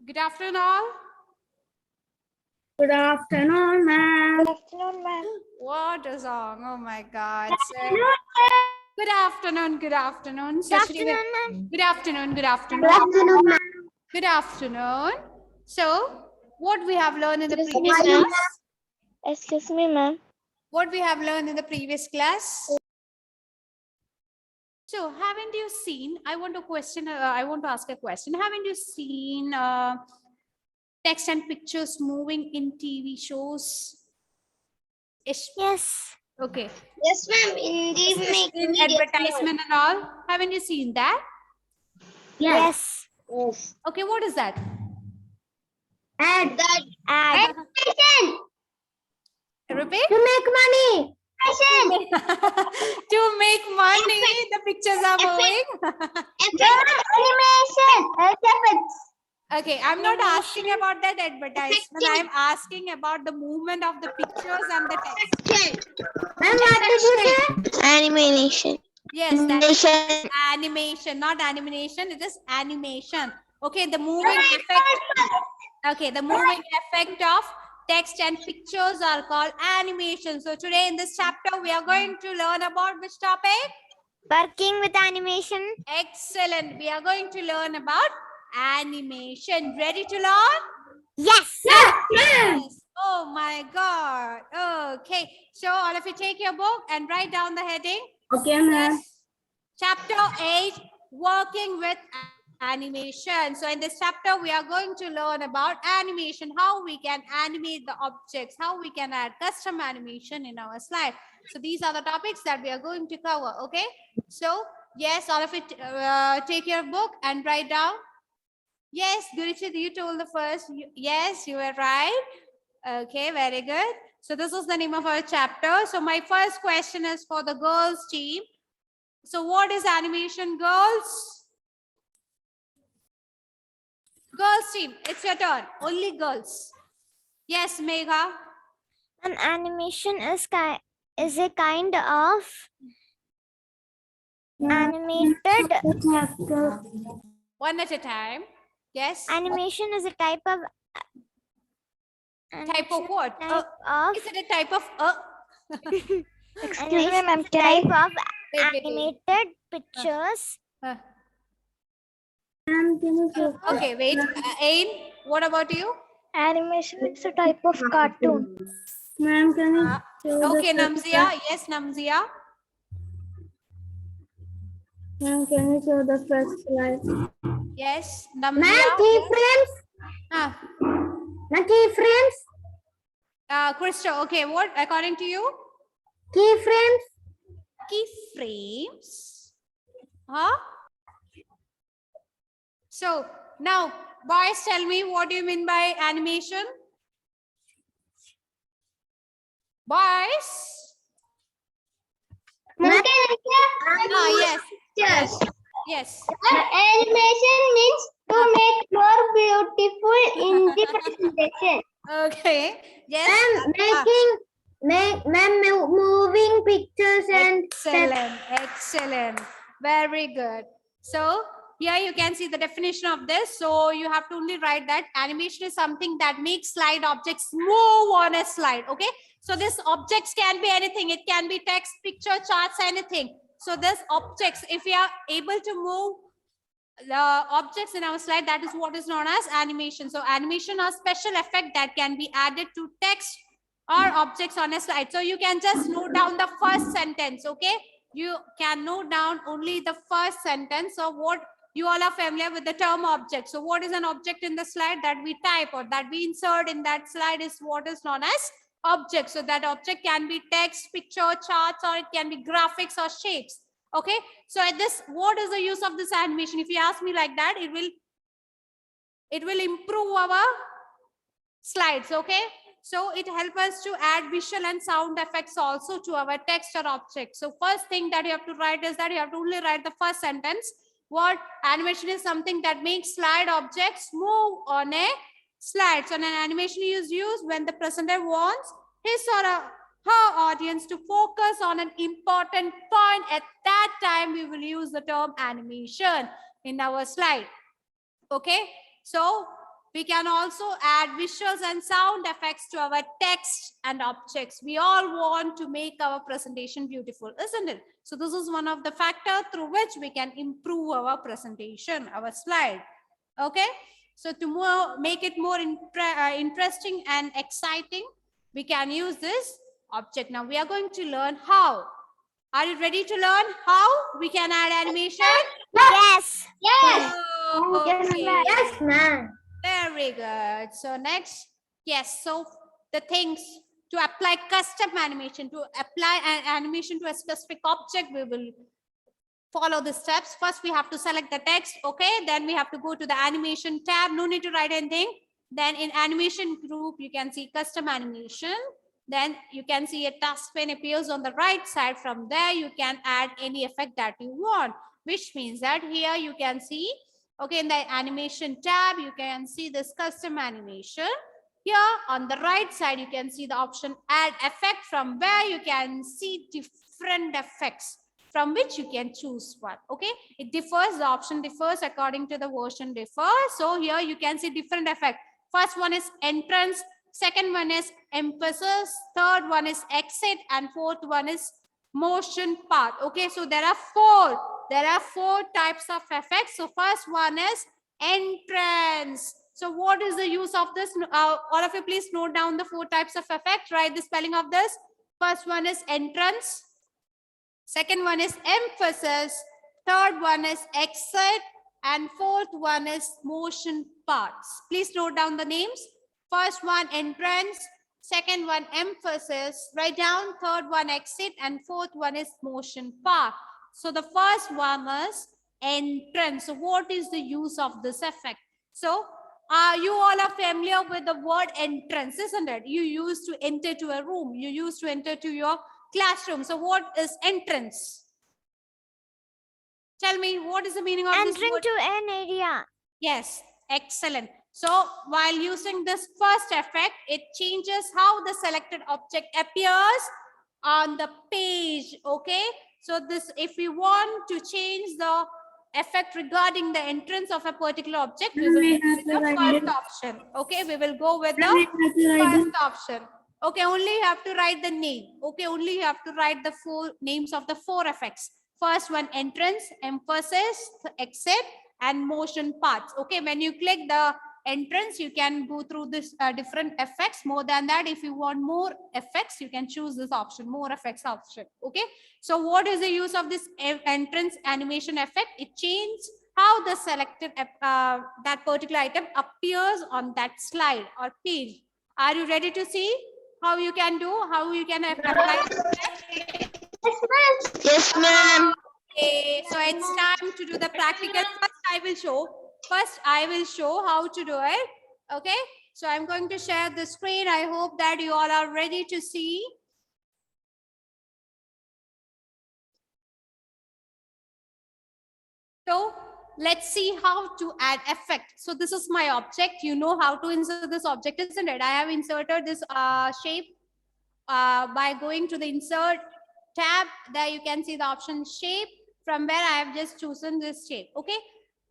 Good afternoon, all. Good afternoon, ma'am. Good afternoon, ma'am. What a song! Oh my God! So, Good good afternoon. Good afternoon. So, Good afternoon, ma'am. good afternoon. Good afternoon. afternoon, ma'am. Good afternoon. So, what we have learned in the Excuse me, previous ma'am. class? Excuse me, ma'am. What we have learned in the previous class? So, haven't you seen? I want to question. I want to ask a question. Haven't you seen text and pictures moving in TV shows? Yes. Okay. Yes, ma'am. In Especially in advertisement and all. Haven't you seen that? Yes. Yes. Okay, what is that? And Ad. Repeat. to make money. To make money, the pictures are moving. Animation. Okay, I'm not asking about that advertisement. I'm asking about the movement of the pictures and the text. Ma'am, what did you say? Animation. Yes, that is animation, not animation. It is animation. Okay, the moving effect. Okay, the moving effect of text and pictures are called animation. So today in this chapter, we are going to learn about which topic? Working with animation. Excellent. We are going to learn about animation. Ready to learn? Yes. Yes. Oh my God. Okay. So all of you take your book and write down the heading. Okay, ma'am. Yes. Chapter 8, working with animation. So in this chapter, we are going to learn about animation, how we can animate the objects, how we can add custom animation in our slide. So these are the topics that we are going to cover. Okay. So yes, all of it, take your book and write down. Yes, Gurichit, you told the first. Yes, you were right. Okay, very good. So this is the name of our chapter. So my first question is for the girls team. So what is animation, girls? Girls team, it's your turn. Only girls. Yes, Megha. An animation is a kind of animated. One at a time. Yes. Animation is a type of. Type of what? Type of. Is it a type of Excuse me, ma'am. Type of Wait. animated pictures. Ma'am, can you show? Okay, wait. Ain, what about you? Animation is a type of cartoon. Ma'am, can you show Okay, the Namzia. Yes, Namzia. Ma'am, can you show the first slide? Yes, Ma'am, Namzia. keyframes. Ah, Ma'am, keyframes. Krista, okay, what according to you? Keyframes. Keyframes. Huh? So now, boys, tell me what do you mean by animation? Boys? Yes. Yes. Yes. Animation means to make more beautiful in the presentation. Okay. Yes. Moving pictures and Excellent. Very good. So here you can see the definition of this. So you have to only write that animation is something that makes slide objects move on a slide. Okay. So this objects can be anything. It can be text, picture, charts, anything. So this objects, if we are able to move the objects in our slide, that is what is known as animation. So animation are special effect that can be added to text or objects on a slide. So you can just note down the first sentence. Okay. You can note down only the first sentence. So what you all are familiar with the term object. So what is an object in the slide that we type or that we insert in that slide is what is known as object. So that object can be text, picture, charts, or it can be graphics or shapes. Okay. So at this, what is the use of this animation? If you ask me like that, it will improve our slides. Okay. So it helps us to add visual and sound effects also to our text or object. So first thing that you have to write is that you have to only write the first sentence. What animation is something that makes slide objects move on a slide. So an animation is used when the presenter wants his or her audience to focus on an important point. At that time, we will use the term animation in our slide. Okay. So we can also add visuals and sound effects to our text and objects. We all want to make our presentation beautiful, isn't it? So this is one of the factors through which we can improve our presentation, our slide. Okay. So to make it more interesting and exciting, we can use this object. Now we are going to learn how. Are you ready to learn how we can add animation? Yes. Yes. Okay. Yes, ma'am. Very good. So next, yes. So the things to apply custom animation, to apply an animation to a specific object, we will follow the steps. First, we have to select the text. Okay. Then we have to go to the animation tab. No need to write anything. Then in animation group, you can see custom animation. Then you can see a task pane appears on the right side. From there, you can add any effect that you want, which means that here you can see, okay, in the animation tab, you can see this custom animation. Here on the right side, you can see the option add effect, from where you can see different effects from which you can choose one. Okay, it differs, the option differs according to the version differs. So here you can see different effect. First one is entrance, second one is emphasis, third one is exit, and fourth one is motion path. Okay, so there are four types of effects. So first one is entrance. So what is the use of this? All of you please note down the 4 types of effect. Write the spelling of this. First one is entrance, second one is emphasis, third one is exit, and fourth one is motion paths. Please note down the names. First one entrance, second one emphasis, write down, third one exit, and fourth one is motion path. So the first one is entrance. So what is the use of this effect? So you all are familiar with the word entrance, isn't it? You used to enter to a room, you used to enter to your classroom. So what is entrance? Tell me, what is the meaning of this Entering word? to an area. Yes, excellent. So while using this first effect, it changes how the selected object appears on the page. Okay, so this, if we want to change the effect regarding the entrance of a particular object, we will go with the first option. Okay, we will go with the first option. Okay, only you have to write the name. Okay, only you have to write the 4 names of the 4 effects. First one, entrance, emphasis, exit, and motion paths. Okay, when you click the entrance, you can go through this different effects. More than that, if you want more effects, you can choose this option, more effects option. Okay, so what is the use of this entrance animation effect? It changes how the selected that particular item appears on that slide or page. Are you ready to see how you can do, how you can apply? Yes, ma'am. Okay, so it's time to do the practical. First I will show how to do it. Okay, so I'm going to share the screen. I hope that you all are ready to see. So let's see how to add effect. So this is my object. You know how to insert this object, isn't it? I have inserted this shape by going to the insert tab. There you can see the option shape, from where I have just chosen this shape. Okay,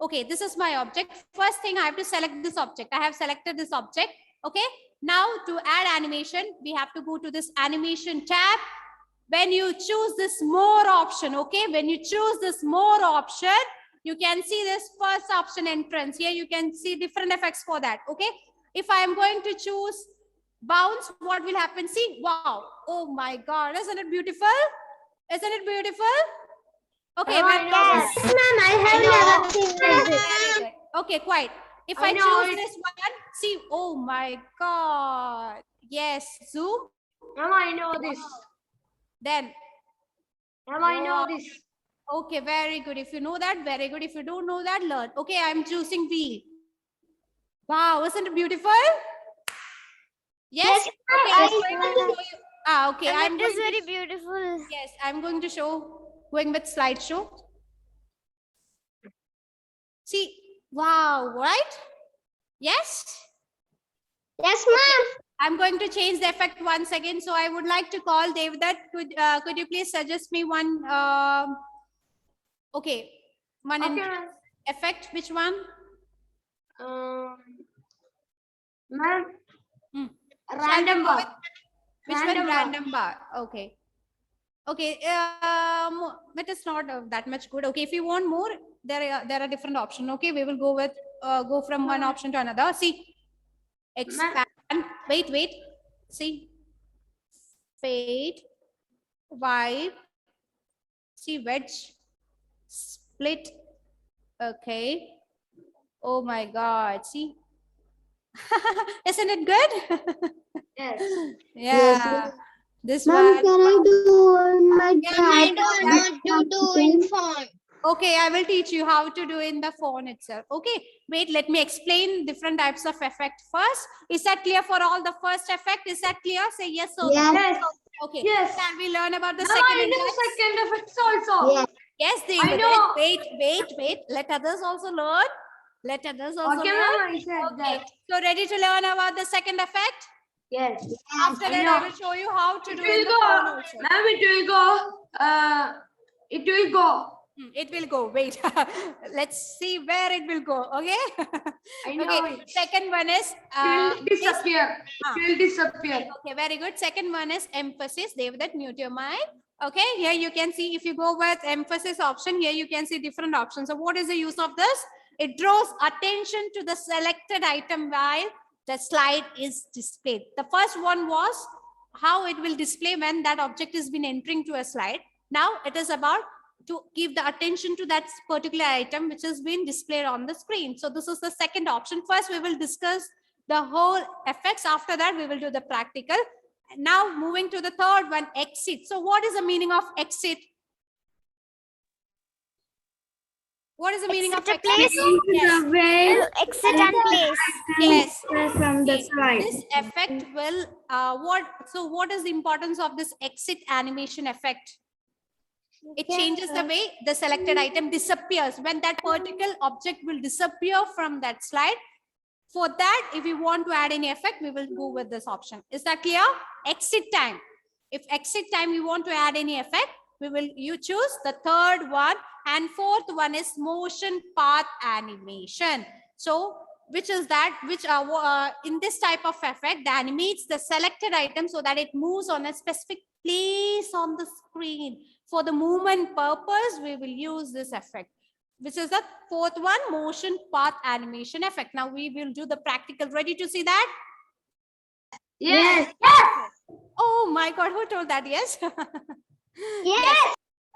okay, this is my object. First thing, I have to select this object. I have selected this object. Okay, now to add animation, we have to go to this animation tab. When you choose this more option, okay, when you choose this more option, you can see this first option, entrance. Here you can see different effects for that. Okay, if I am going to choose bounce, what will happen? See, wow, oh my God, isn't it beautiful? Isn't it beautiful? Okay, Yes, ma'am. I have never seen this. very good. Okay, quite. If I choose this one, see, oh my God, yes, zoom. Ma'am, I know this. Then, Ma'am, I know this. okay, very good. If you know that, very good. If you don't know that, learn. Okay, I'm choosing wheel. Wow, isn't it beautiful? Yes. Okay, I'm going to show you. Okay, And it is going very to, beautiful. yes, I'm going to show, going with slideshow. See, wow, right? Yes. Yes, ma'am. I'm going to change the effect once again. So I would like to call Devdutt. Could you please suggest me one? Okay, one Okay, ma'am. effect. Which one? Ma'am, Hmm. random Shall we go bar. with- Which Random one? bar. Random bar. Okay. Okay. It is not that much good. Okay. If you want more, there are different options. Okay. We will go with go from one option to another. See, expand. Wait. See, fade, wipe. See, wedge, split. Okay. Oh my God. See, isn't it good? Yes. Yeah. This Ma'am, one. can I do in my Yeah, chat? I don't know to do in phone. Okay, I will teach you how to do in the phone itself. Okay, wait, let me explain different types of effect first. Is that clear for all the first effect? Is that clear? Say yes or no. Yes. Okay, Yes. can we learn about the Ma'am, second I know effect? second effects also. Yes. Yes, I David. know. Wait. Let others also learn. Let others also Okay, learn. ma'am, I said Okay, that. so ready to learn about the second effect? Yes. After I that, know. I will show you how to It do will in the phone go. also. Ma'am, it will go. It will go. It will go. Wait. Let's see where it will go. Okay. I know Okay. it. Second one is It will disappear. Ah. It will disappear. Okay, very good. Second one is emphasis. David, mute your mic. Okay, here you can see if you go with emphasis option, here you can see different options. So what is the use of this? It draws attention to the selected item while the slide is displayed. The first one was how it will display when that object has been entering to a slide. Now it is about to give the attention to that particular item which has been displayed on the screen. So this is the second option. First, we will discuss the whole effects. After that, we will do the practical. Now moving to the third one, exit. So what is the meaning of exit? What is the meaning of Exit a exit? place. Yes. To exit and place. Yes. From the See, slide. this effect will what is the importance of this exit animation effect? It changes the way the selected item disappears. When that particular object will disappear from that slide. For that, if we want to add any effect, we will go with this option. Is that clear? Exit time. If exit time we want to add any effect, you choose the third one, and fourth one is motion path animation. So which is that which in this type of effect that animates the selected item so that it moves on a specific place on the screen. For the movement purpose, we will use this effect, which is the fourth one, motion path animation effect. Now we will do the practical. Ready to see that? Yes. Oh my God, who told that? Yes. Yes.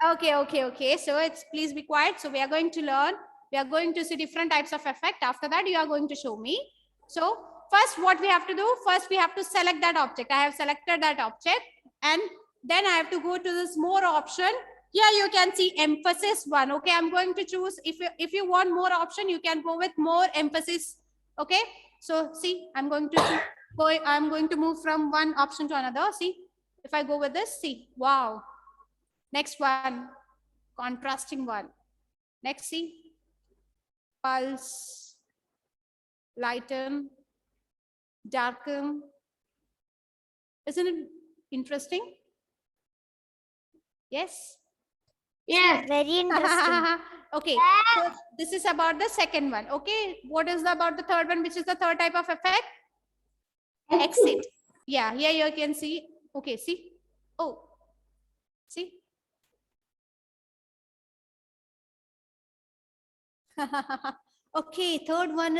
Okay. So it's please be quiet. So we are going to learn. We are going to see different types of effect. After that, you are going to show me. So first, what we have to do? First, we have to select that object. I have selected that object, and then I have to go to this more option. Here you can see emphasis one. Okay, I'm going to choose. If you want more option, you can go with more emphasis. Okay. So see, I'm going to move from one option to another. See, if I go with this, see, wow. Next one, contrasting one. Next, see, pulse, lighten, darken. Isn't it interesting? Yes. Yes. Very interesting. Okay, so this is about the second one. Okay, what is about the third one, which is the third type of effect? Exit. Yeah, here you can see. Okay, see. Oh, see. Okay, fourth one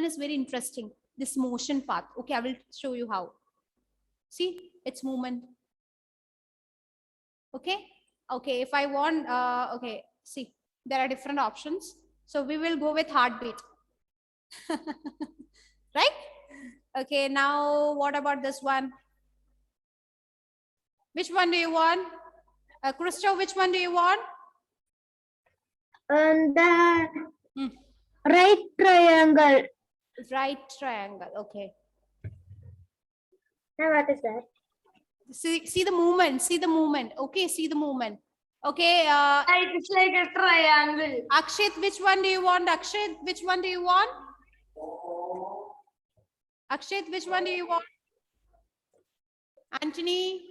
is very interesting. This motion path. Okay, I will show you how. See, it's movement. Okay. Okay, if I want, okay, see, there are different options. So we will go with heartbeat. Right? Okay, now what about this one? Which one do you want? Christo, which one do you want? And the Hmm. right triangle. Right triangle. Okay. Now what is that? See the movement. See the movement. Okay, see the movement. Okay. It's like a triangle. Akshit, which one do you want? Akshit, which one do you want? Akshit, which one do you want? Anthony,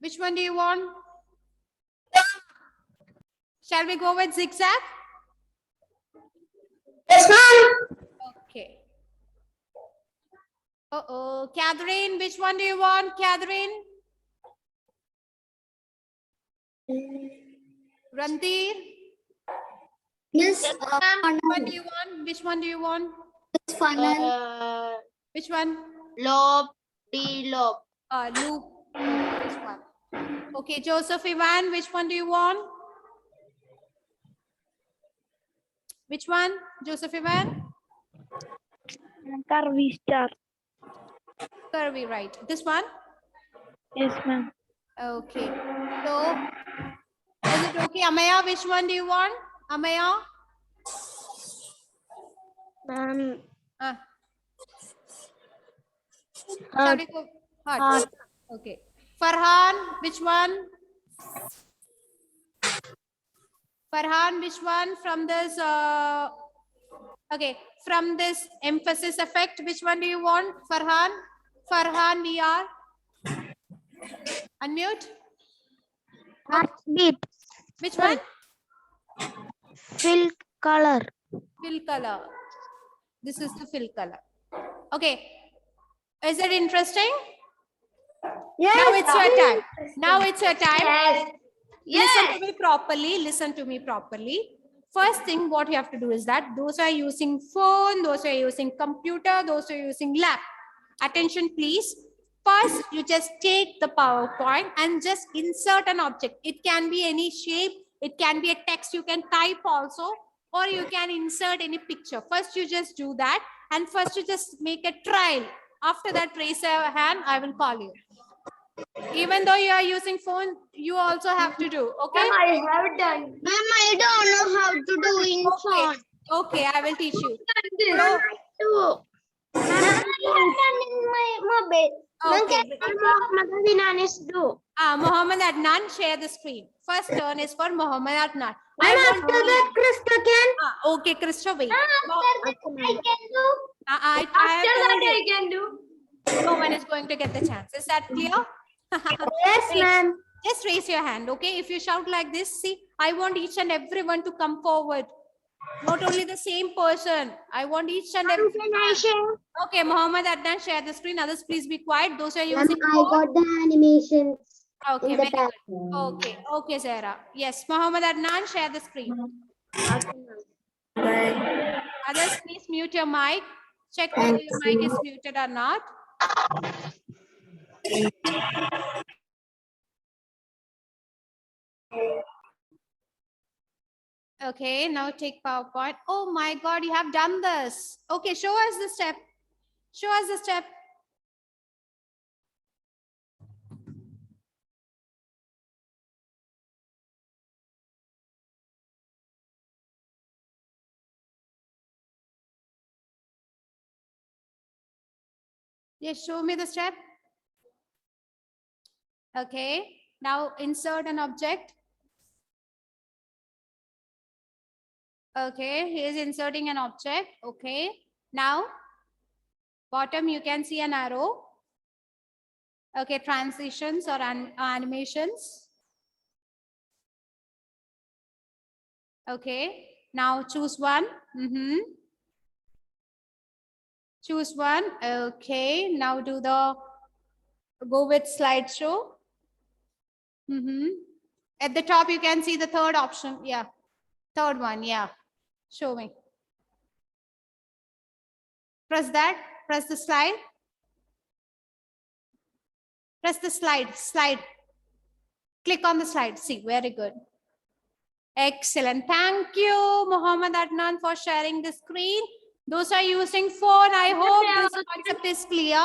which one do you want? Shall we go with zigzag? Yes, ma'am. Okay. Uh-oh. Catherine, which one do you want, Catherine? Rantir, Miss, which one do you want? Which one do you want? funnel. Which one? Lob, D-lob. Loop. This one. Okay, Joseph Ivan, which one do you want? Which one? Joseph Ivan? Curvy star. Curvy, right. This one? Yes, ma'am. Okay. So, is it okay? Amaya, which one do you want? Amaya? Ma'am. Uh, Heart. shall we go? Heart. Heart. Okay. Farhan, which one? Farhan, which one from this? Okay, from this emphasis effect, which one do you want? Farhan? Farhan, VR. Unmute. Heartbeat. Which one? Fill color. Fill color. This is the fill color. Okay. Is it interesting? Yes. Now it's your time. Now it's your time. Yes. Listen to me properly. Listen to me properly. First thing what you have to do is that those who are using phone, those who are using computer, those who are using lap. Attention please. First, you just take the PowerPoint and just insert an object. It can be any shape. It can be a text. You can type also, or you can insert any picture. First, you just do that. And first, you just make a trial. After that, raise a hand. I will call you. Even though you are using phone, you also have to do. Okay? I have done. Ma'am, I don't know how to do in phone. Okay, I will teach you. Ma'am, I do. I have done in my mobile. Okay. Muhammad Adnan do. Mohammed Adnan, share the screen. First turn is for Mohammed Adnan. And after that, Krista can. Okay, Krista, wait. After that, I can do. I After have that, told I you, can do. no one is going to get the chance. Is that clear? Yes, Wait. ma'am. Just raise your hand, okay? If you shout like this, see, I want each and everyone to come forward. Not only the same person. I want each and every. Can I share? Okay, Mohammed Adnan, share the screen. Others, please be quiet. Those who are Ma'am, using I phone. got the animations Okay, in the very good. background. Okay, okay, Sarah. Yes, Mohammed Adnan, share the screen. Others, please mute your mic. Check whether your mic is muted or not. Okay, now take PowerPoint. Oh my God, you have done this. Okay, show us the step. Show us the step. Yes, show me the step. Okay, now insert an object. Okay, he is inserting an object. Okay, now bottom you can see an arrow. Okay, transitions or animations. Okay, now choose one. Choose one. Okay, now do the go with slideshow. At the top, you can see the third option. Yeah, third one. Yeah, show me. Press that. Press the slide. Press the slide. Slide. Click on the slide. See, very good. Excellent. Thank you, Mohammed Adnan, for sharing the screen. Those are using phone. I hope this concept is clear.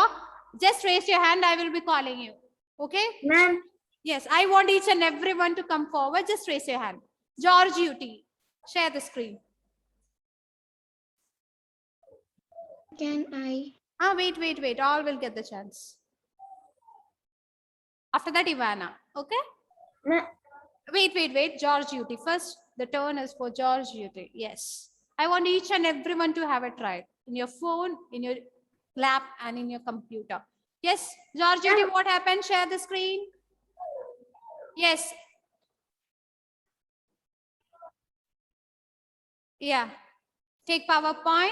Just raise your hand. I will be calling you. Okay? Ma'am. Yes, I want each and everyone to come forward. Just raise your hand. George UT, share the screen. Can I? Wait. All will get the chance. After that, Ivana. Okay? Wait. George UT. First, the turn is for George UT. Yes. I want each and everyone to have a try in your phone, in your lap, and in your computer. Yes, George UT, what happened? Share the screen. Yes. Yeah. Take PowerPoint.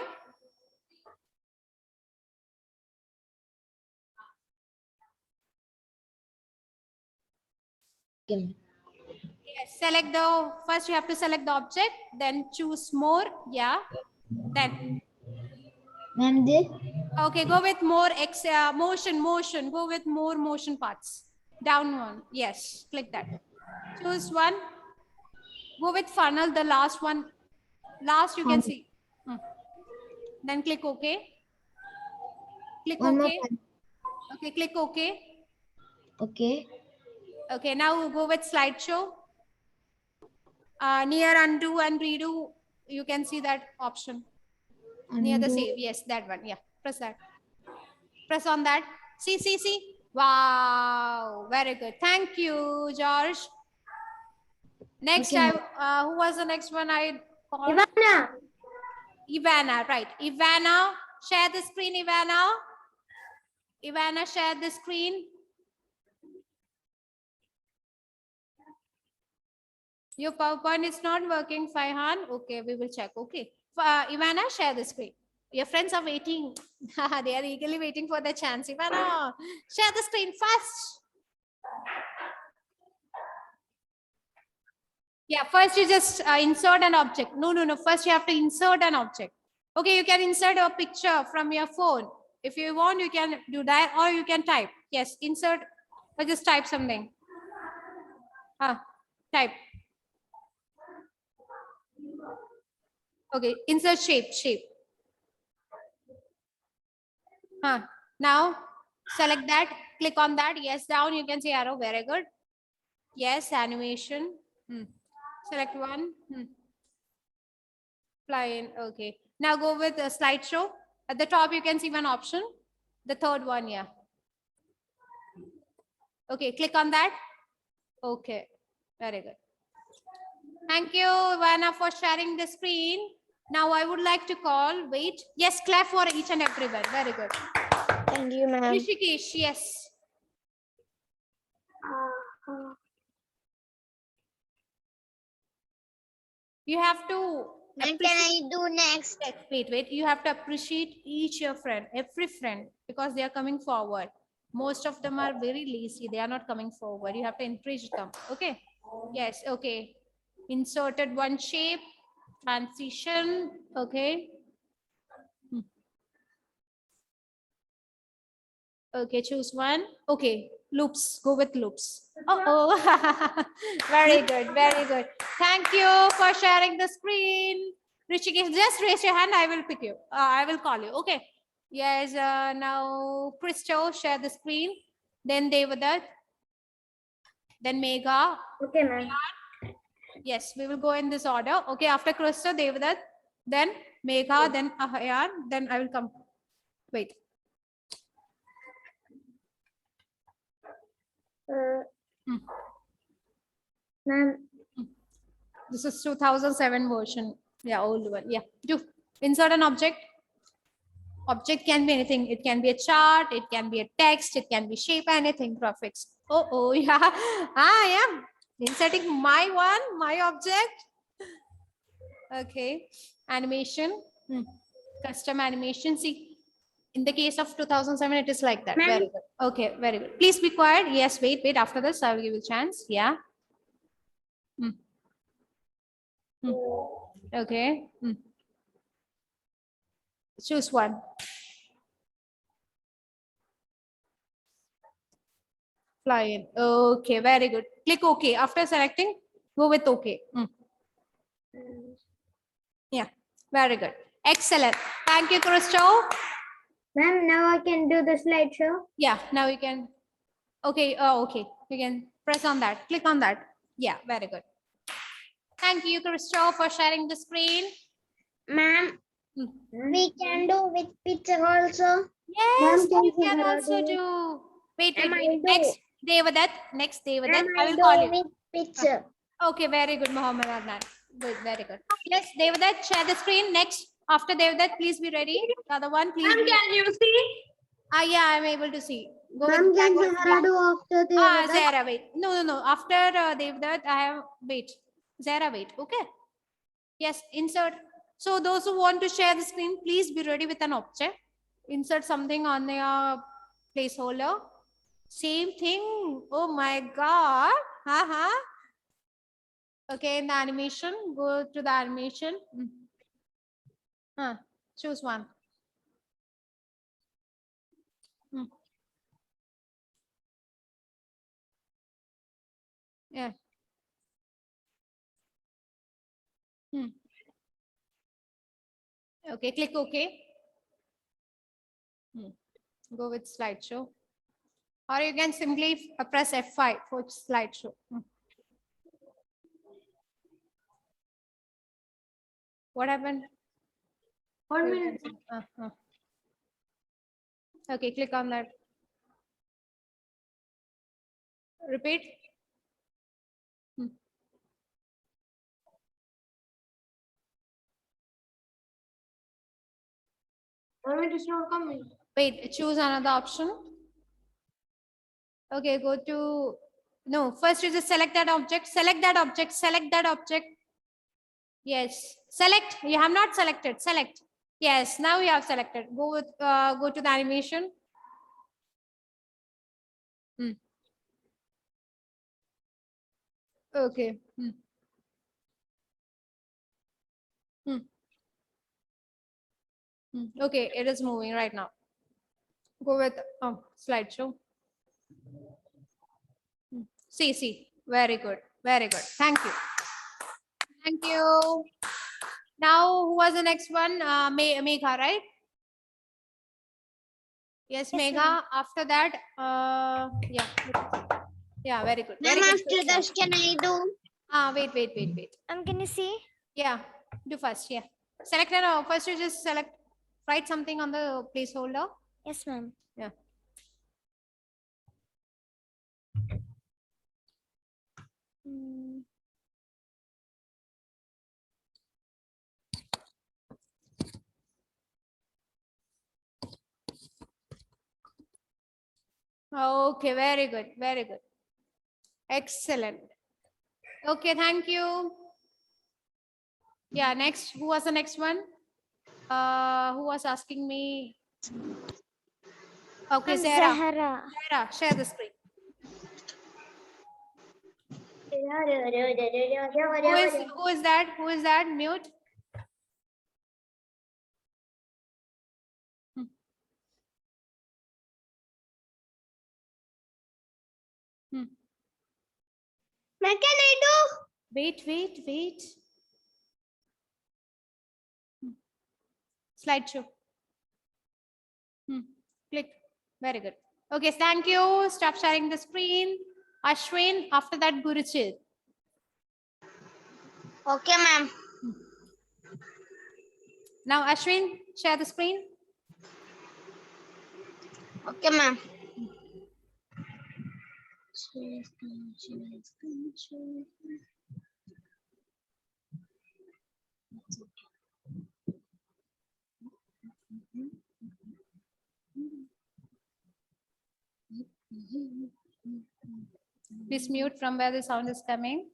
Okay. Yes, select the, first you have to select the object, then choose more. Yeah. Then, Ma'am, this. okay, go with more motion. Go with more motion parts. Down one. Yes, click that. Choose one. Go with funnel, the last one. Last you can see. Then click OK. Click One more OK. time. Okay, click OK. Okay. Okay, now go with slideshow. Near undo and redo, you can see that option. Near the Undo. save. Yes, that one. Yeah, press that. Press on that. See. Wow, very good. Thank you, George. Next, Okay, who was the next one I called? Ivana. Ivana, right. Ivana, share the screen, Ivana. Ivana, share the screen. Your PowerPoint is not working, Faihan. Okay, we will check. Okay. Ivana, share the screen. Your friends are waiting. They are eagerly waiting for their chance. Ivana, share the screen fast. Yeah, first you just insert an object. No. First you have to insert an object. Okay, you can insert a picture from your phone. If you want, you can do that, or you can type. Yes, insert, or just type something. Type. Okay, insert shape. Now select that, click on that. Yes, down you can see arrow. Very good. Yes, animation. Select one. Fly in. Okay. Now go with a slideshow. At the top, you can see one option. The third one, yeah. Okay, click on that. Okay, very good. Thank you, Ivana, for sharing the screen. Now I would like to call, wait. Yes, clap for each and everyone. Very good. Thank you, ma'am. Rishikesh, yes. You have to When can I do next? wait. You have to appreciate each your friend, every friend, because they are coming forward. Most of them are very lazy. They are not coming forward. You have to encourage them. Okay. Yes. Okay. Inserted one shape. Transition. Okay. Okay. Choose one. Okay. Loops. Go with loops. Very good. Very good. Thank you for sharing the screen. Rishikesh, just raise your hand. I will pick you. I will call you. Okay. Yes. Now, Christo, share the screen. Then Devadatt. Then Megha. Okay, ma'am. Yes, we will go in this order. Okay. After Christo, Devadatt. Then Megha. Then Ahayan. Then I will come. Wait. Ma'am. This is 2007 version. Yeah, old one. Yeah. Do insert an object. Object can be anything. It can be a chart. It can be a text. It can be shape. Anything. Graphics. Oh, yeah. I am inserting my object. Okay. Animation. Custom animation. See, in the case of 2007, it is like that. Very good. Okay, very good. Please be quiet. Yes, wait. After this, I will give you a chance. Yeah. Okay. Choose one. Fly in. Okay, very good. Click OK. After selecting, go with OK. Yeah, very good. Excellent. Thank you, Christo. Ma'am, now I can do the slideshow. Yeah, now you can. Okay, okay. You can press on that. Click on that. Yeah, very good. Thank you, Christo, for sharing the screen. Ma'am, We can do with picture also. Yes, Ma'am, you can can you also do- do. Wait. Ma'am, I do. Next, Devadatt. Next, Devadatt. Ma'am, I I will do call you. with picture. Okay, very good, Mohammed Adnan. Good, very good. Yes, Devadatt, share the screen. Next, after Devadatt, please be ready. The other one, please. can you see? Yeah, I'm able to see. Go Ma'am, with can black one. Zahra do after the Zara, wait. No. After Devadatt, I have, wait. Zara, wait. Okay. Yes, insert. So those who want to share the screen, please be ready with an object. Insert something on the placeholder. Same thing. Oh my God. Okay, in the animation, go to the animation. Choose one. Yeah. Okay, click OK. Go with slideshow. Or you can simply press F5 for slideshow. What happened? 1 minute. Okay, click on that. Repeat. It is not coming. Wait, choose another option. Okay, go to, no, first you just select that object, select that object, select that object. Yes, select, you have not selected, select. Yes, now you have selected. Go with, go to the animation. Okay. Okay, it is moving right now. Go with slideshow. See, very good, very good. Thank you. Thank you. Now, who was the next one? Megha, right? Yes, Megha. After that, yeah, very good. Very Ma'am, good. after that, can I do? Wait. Can you see? Yeah, do first. Yeah, select it. First, you just select. Write something on the placeholder. Yes, ma'am. Yeah. Okay, very good, very good. Excellent. Okay, thank you. Yeah, next. Who was the next one? Who was asking me? Okay, Sarah. Zahra. Sarah, share the screen. Who is that? Who is that? Mute. What can I do? Wait. Slideshow. Click. Very good. Okay, thank you. Stop sharing the screen. Ashwin, after that, Guruchit. Okay, ma'am. Now, Ashwin, share the screen. Okay, ma'am. Please mute from where the sound is coming.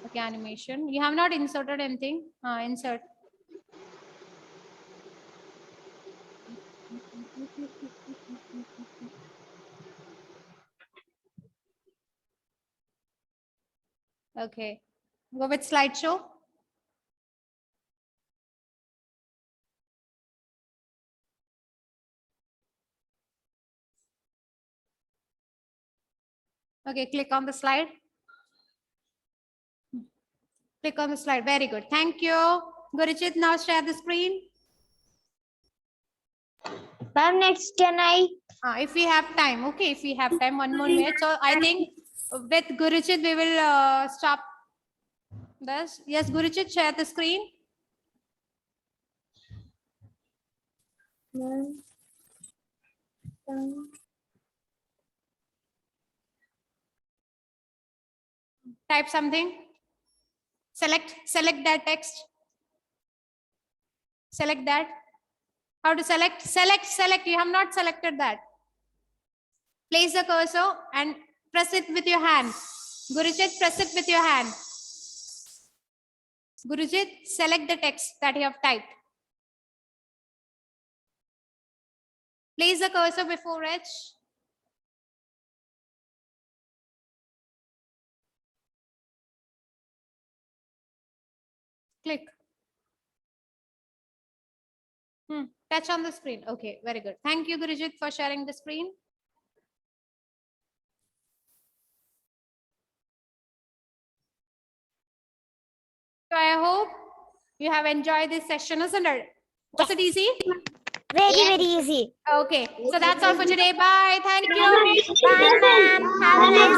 Okay, animation. You have not inserted anything. Insert. Okay. Go with slideshow. Okay, click on the slide. Click on the slide. Very good. Thank you. Guruchit, now share the screen. Ma'am, next can I? If we have time. Okay, if we have time, 1 more minute. So I think with Guruchit, we will stop this. Yes, Guruchit, share the screen. Type something. Select that text. Select that. How to select? Select. You have not selected that. Place the cursor and press it with your hand. Guruchit, press it with your hand. Guruchit, select the text that you have typed. Place the cursor before it. Click. Touch on the screen. Okay, very good. Thank you, Gurujit, for sharing the screen. So I hope you have enjoyed this session, isn't it? Was it easy? Very easy. Okay, so that's all for today. Bye. Thank you. Bye, ma'am. Have a nice